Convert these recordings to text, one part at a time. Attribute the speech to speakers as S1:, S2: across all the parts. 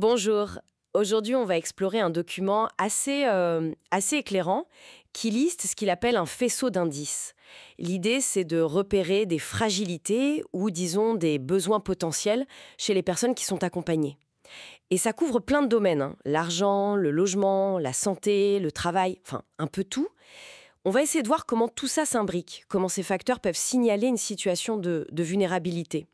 S1: Bonjour. Aujourd'hui, on va explorer un document assez éclairant qui liste ce qu'il appelle un faisceau d'indices. L'idée, c'est de repérer des fragilités ou, disons, des besoins potentiels chez les personnes qui sont accompagnées. Et ça couvre plein de domaines, hein. L'argent, le logement, la santé, le travail, enfin, un peu tout. On va essayer de voir comment tout ça s'imbrique, comment ces facteurs peuvent signaler une situation de vulnérabilité.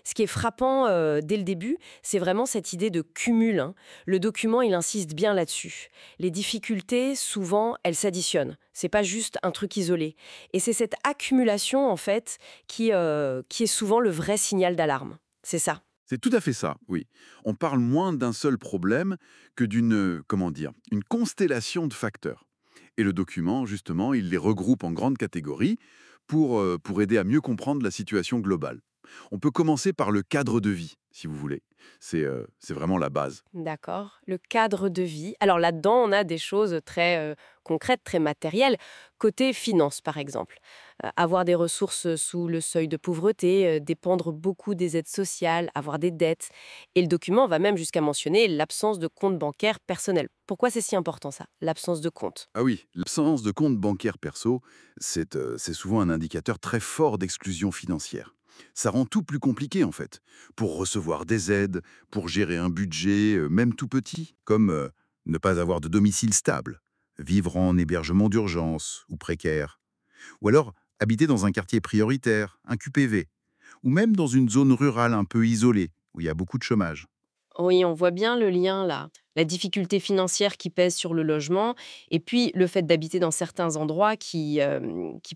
S1: Ce qui est frappant dès le début, c'est vraiment cette idée de cumul, hein. Le document, il insiste bien là-dessus. Les difficultés, souvent, elles s'additionnent. C'est pas juste un truc isolé. Et c'est cette accumulation, en fait, qui est souvent le vrai signal d'alarme. C'est ça.
S2: C'est tout à fait ça, oui. On parle moins d'un seul problème que comment dire, une constellation de facteurs. Et le document, justement, il les regroupe en grandes catégories pour aider à mieux comprendre la situation globale. On peut commencer par le cadre de vie, si vous voulez. C'est vraiment la base.
S1: D'accord. Le cadre de vie. Alors là-dedans, on a des choses très concrètes, très matérielles. Côté finance, par exemple. Avoir des ressources sous le seuil de pauvreté, dépendre beaucoup des aides sociales, avoir des dettes. Et le document va même jusqu'à mentionner l'absence de compte bancaire personnel. Pourquoi c'est si important ça, l'absence de compte?
S2: Ah oui, l'absence de compte bancaire perso, c'est souvent un indicateur très fort d'exclusion financière. Ça rend tout plus compliqué en fait, pour recevoir des aides, pour gérer un budget, même tout petit, comme ne pas avoir de domicile stable, vivre en hébergement d'urgence ou précaire, ou alors habiter dans un quartier prioritaire, un QPV, ou même dans une zone rurale un peu isolée, où il y a beaucoup de chômage.
S1: Oui, on voit bien le lien là. La difficulté financière qui pèse sur le logement et puis le fait d'habiter dans certains endroits qui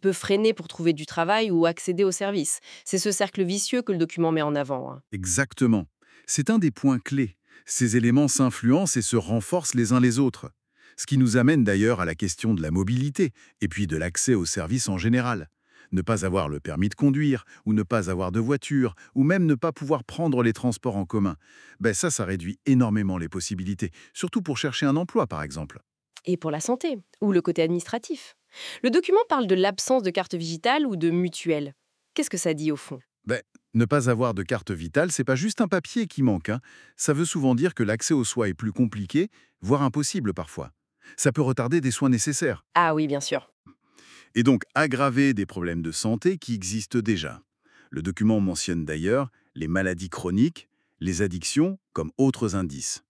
S1: peut freiner pour trouver du travail ou accéder aux services. C'est ce cercle vicieux que le document met en avant, hein.
S2: Exactement. C'est un des points clés. Ces éléments s'influencent et se renforcent les uns les autres. Ce qui nous amène d'ailleurs à la question de la mobilité et puis de l'accès aux services en général. Ne pas avoir le permis de conduire, ou ne pas avoir de voiture, ou même ne pas pouvoir prendre les transports en commun. Ça réduit énormément les possibilités, surtout pour chercher un emploi par exemple.
S1: Et pour la santé ou le côté administratif. Le document parle de l'absence de carte vitale ou de mutuelle. Qu'est-ce que ça dit au fond?
S2: Ben, ne pas avoir de carte vitale, c'est pas juste un papier qui manque, hein. Ça veut souvent dire que l'accès aux soins est plus compliqué, voire impossible parfois. Ça peut retarder des soins nécessaires,
S1: Ah oui, bien sûr.
S2: et donc aggraver des problèmes de santé qui existent déjà. Le document mentionne d'ailleurs les maladies chroniques, les addictions comme autres indices.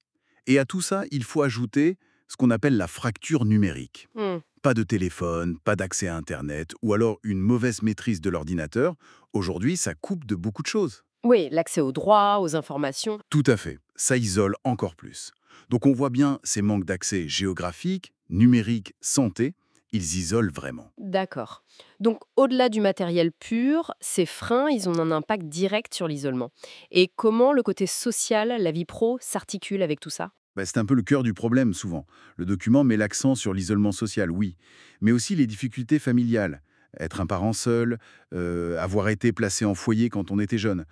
S2: Et à tout ça, il faut ajouter ce qu'on appelle la fracture numérique.
S1: Hmm.
S2: Pas de téléphone, pas d'accès à Internet, ou alors une mauvaise maîtrise de l'ordinateur. Aujourd'hui, ça coupe de beaucoup de choses.
S1: Oui, l'accès aux droits, aux informations.
S2: Tout à fait, ça isole encore plus. Donc on voit bien ces manques d'accès géographique, numérique, santé, ils isolent vraiment.
S1: D'accord. Donc, au-delà du matériel pur, ces freins, ils ont un impact direct sur l'isolement. Et comment le côté social, la vie pro, s'articule avec tout ça?
S2: C'est un peu le cœur du problème souvent. Le document met l'accent sur l'isolement social, oui, mais aussi les difficultés familiales. Être un parent seul, avoir été placé en foyer quand on était jeune.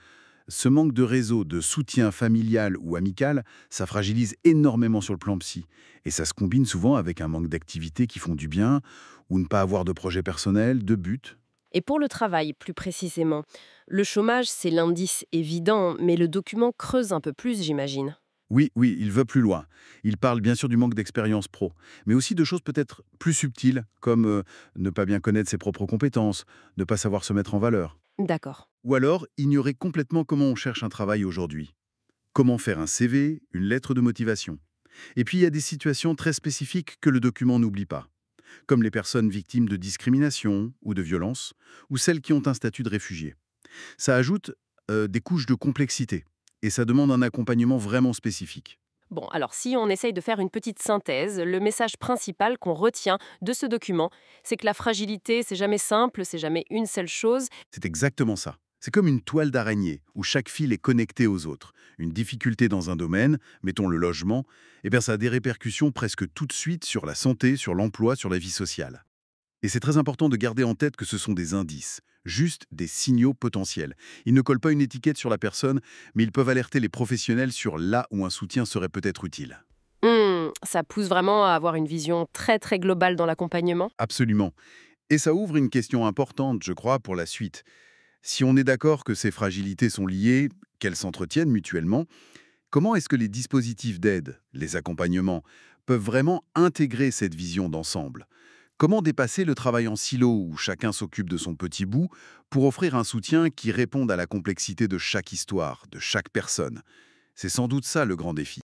S2: Ce manque de réseau, de soutien familial ou amical, ça fragilise énormément sur le plan psy. Et ça se combine souvent avec un manque d'activités qui font du bien, ou ne pas avoir de projet personnel, de but.
S1: Et pour le travail, plus précisément, le chômage, c'est l'indice évident, mais le document creuse un peu plus, j'imagine.
S2: Oui, oui, il va plus loin. Il parle bien sûr du manque d'expérience pro, mais aussi de choses peut-être plus subtiles, comme ne pas bien connaître ses propres compétences, ne pas savoir se mettre en valeur.
S1: D'accord.
S2: Ou alors ignorer complètement comment on cherche un travail aujourd'hui. Comment faire un CV, une lettre de motivation. Et puis il y a des situations très spécifiques que le document n'oublie pas, comme les personnes victimes de discrimination ou de violence, ou celles qui ont un statut de réfugié. Ça ajoute des couches de complexité, et ça demande un accompagnement vraiment spécifique.
S1: Bon, alors si on essaye de faire une petite synthèse, le message principal qu'on retient de ce document, c'est que la fragilité, c'est jamais simple, c'est jamais une seule chose.
S2: C'est exactement ça. C'est comme une toile d'araignée, où chaque fil est connecté aux autres. Une difficulté dans un domaine, mettons le logement, ça a des répercussions presque tout de suite sur la santé, sur l'emploi, sur la vie sociale. Et c'est très important de garder en tête que ce sont des indices, juste des signaux potentiels. Ils ne collent pas une étiquette sur la personne, mais ils peuvent alerter les professionnels sur là où un soutien serait peut-être utile.
S1: Ça pousse vraiment à avoir une vision très très globale dans l'accompagnement.
S2: Absolument. Et ça ouvre une question importante, je crois, pour la suite. Si on est d'accord que ces fragilités sont liées, qu'elles s'entretiennent mutuellement, Comment est-ce que les dispositifs d'aide, les accompagnements, peuvent vraiment intégrer cette vision d'ensemble? Comment dépasser le travail en silo où chacun s'occupe de son petit bout pour offrir un soutien qui réponde à la complexité de chaque histoire, de chaque personne? C'est sans doute ça le grand défi.